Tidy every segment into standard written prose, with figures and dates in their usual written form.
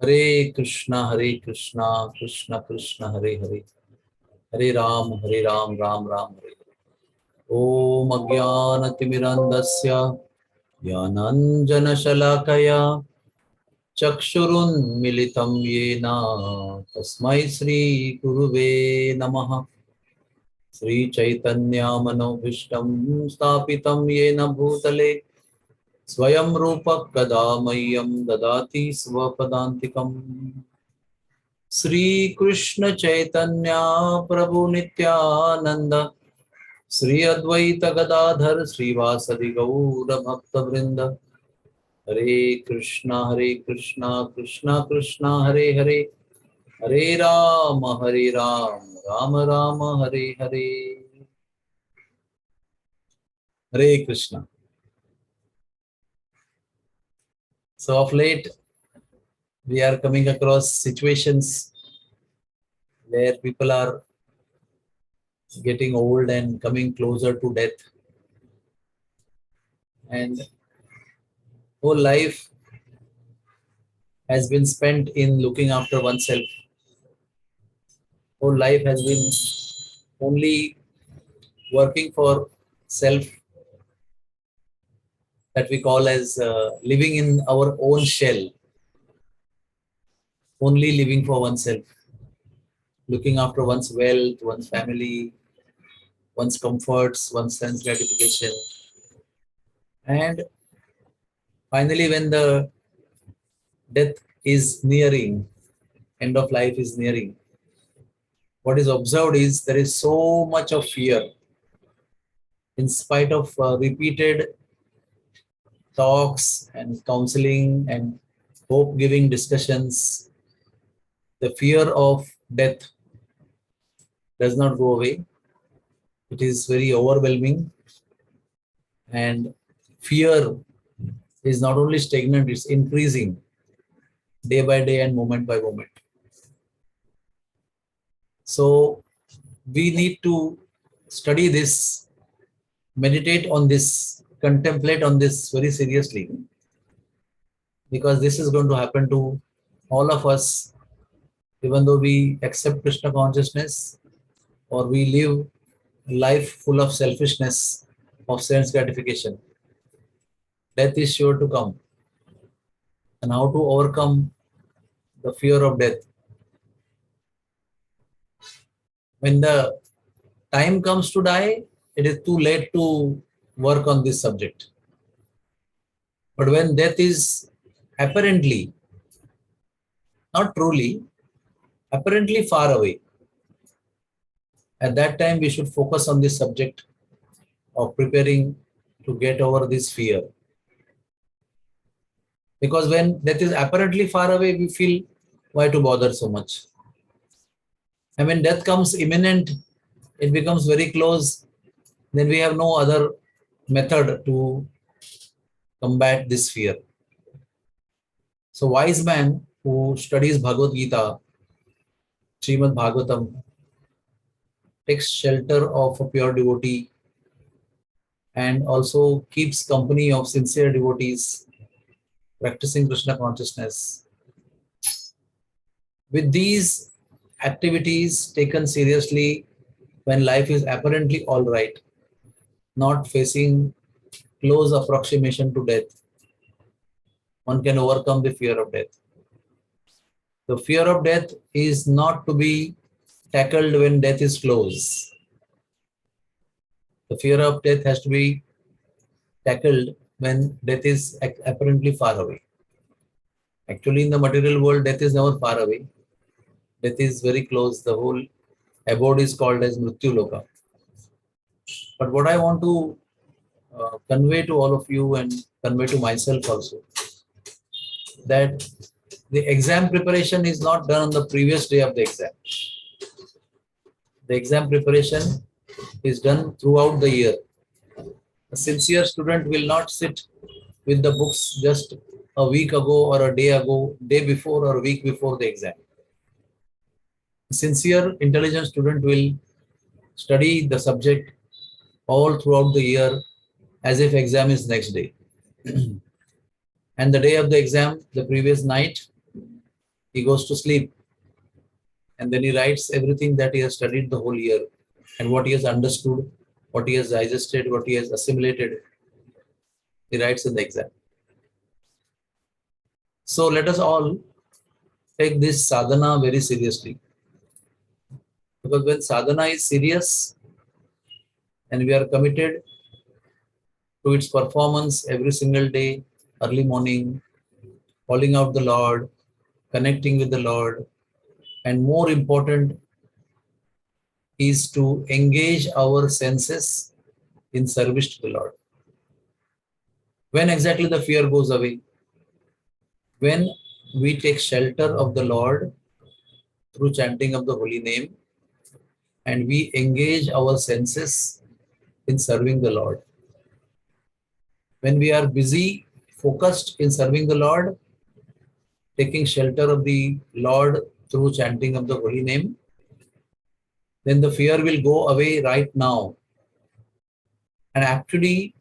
Hare Krishna, Krishna Krishna, Hare Hare, Hare Ram, Ram Ram, Hare Hare. Om Ajnanatimirandasya Jnananjana Shalakaya Chakshurunmilitam Yena Tasmai Shri Guruve Namaha. Sri Chaitanya Manobhishtam Stapitam Yena Bhutale Swayam Rupa Kadamayam Dadati Svapadantikam. Sri Krishna Chaitanya Prabhu Nityananda Sri Advaita Gadadhar Sri Vasadi Gaura Bhakta Vrinda. Hare Krishna, Krishna Krishna, Hare Hare, Hare Rama, Rama Rama, Hare Hare. Hare Krishna. So of late, we are coming across situations where people are getting old and coming closer to death. And whole life has been spent in looking after oneself. Whole life has been only working for self, that we call as living in our own shell, only living for oneself, looking after one's wealth, one's family, one's comforts, one's sense gratification. And finally, when the death is nearing, end of life is nearing, what is observed is there is so much of fear. In spite of repeated talks and counseling and hope-giving discussions, the fear of death does not go away. It is very overwhelming, and fear is not only stagnant, it's increasing day by day and moment by moment. So we need to study this, meditate on this, contemplate on this very seriously, because this is going to happen to all of us, even though we accept Krishna consciousness or we live life full of selfishness, of sense gratification. Death is sure to come. And how to overcome the fear of death? When the time comes to die, it is too late to work on this subject. But when death is apparently, not truly, apparently far away, at that time we should focus on this subject of preparing to get over this fear. Because when death is apparently far away, we feel, why to bother so much? And when death comes imminent, it becomes very close, then we have no other method to combat this fear. So wise man who studies Bhagavad Gita, Srimad Bhagavatam, takes shelter of a pure devotee and also keeps company of sincere devotees practicing Krishna consciousness. With these activities taken seriously when life is apparently all right, not facing close approximation to death, one can overcome the fear of death. The fear of death is not to be tackled when death is close. The fear of death has to be tackled when death is apparently far away. Actually, in the material world, death is never far away. Death is very close. The whole abode is called as Mrityu Loka. But what I want to convey to all of you and convey to myself also, that the exam preparation is not done on the previous day of the exam. The exam preparation is done throughout the year. A sincere student will not sit with the books just a week ago or a day ago, day before or a week before the exam. A sincere, intelligent student will study the subject all throughout the year as if exam is next day. And the day of the exam, the previous night, He goes to sleep and then he writes everything that he has studied the whole year and what he has understood, what he has digested, what he has assimilated. He writes in the exam. So let us all take this sadhana very seriously. Because when sadhana is serious and we are committed to its performance every single day, early morning, calling out the Lord, connecting with the Lord, and more important is to engage our senses in service to the Lord. When exactly the fear goes away? When we take shelter of the Lord through chanting of the holy name and we engage our senses in serving the Lord. When we are busy, focused in serving the Lord, taking shelter of the Lord through chanting of the holy name, then the fear will go away right now. And actually,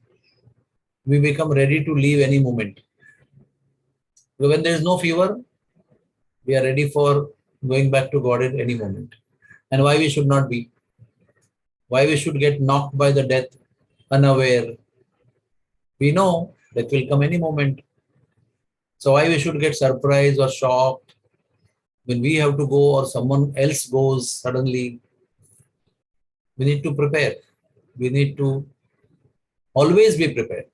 we become ready to leave any moment. When there is no fear, we are ready for going back to God at any moment. And why we should not be? Why we should get knocked by the death unaware? We know that will come any moment. So why we should get surprised or shocked when we have to go or someone else goes suddenly? We need to prepare. We need to always be prepared.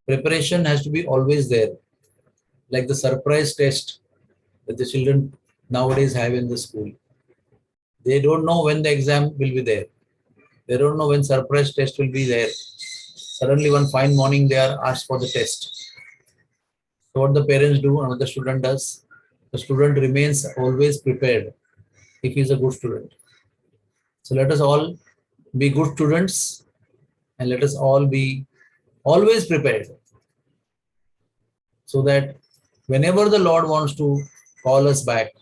Preparation has to be always there. Like the surprise test that the children nowadays have in the school. They don't know when the exam will be there. They don't know when surprise test will be there. Suddenly one fine morning they are asked for the test. So what the parents do and what the student does, the student remains always prepared if he is a good student. So let us all be good students and let us all be always prepared so that whenever the Lord wants to call us back,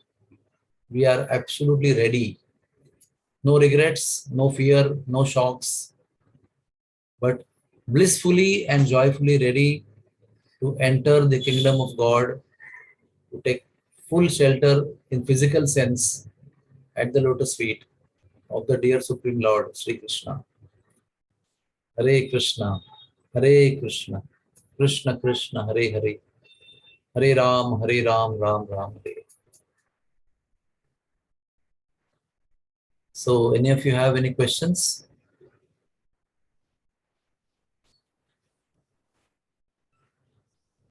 we are absolutely ready. No regrets, no fear, no shocks, but blissfully and joyfully ready to enter the kingdom of God, to take full shelter in physical sense at the lotus feet of the dear Supreme Lord, Sri Krishna. Hare Krishna, Hare Krishna, Krishna Krishna, Hare Hare, Hare Ram, Ram Ram, Hare. So, any of you have any questions?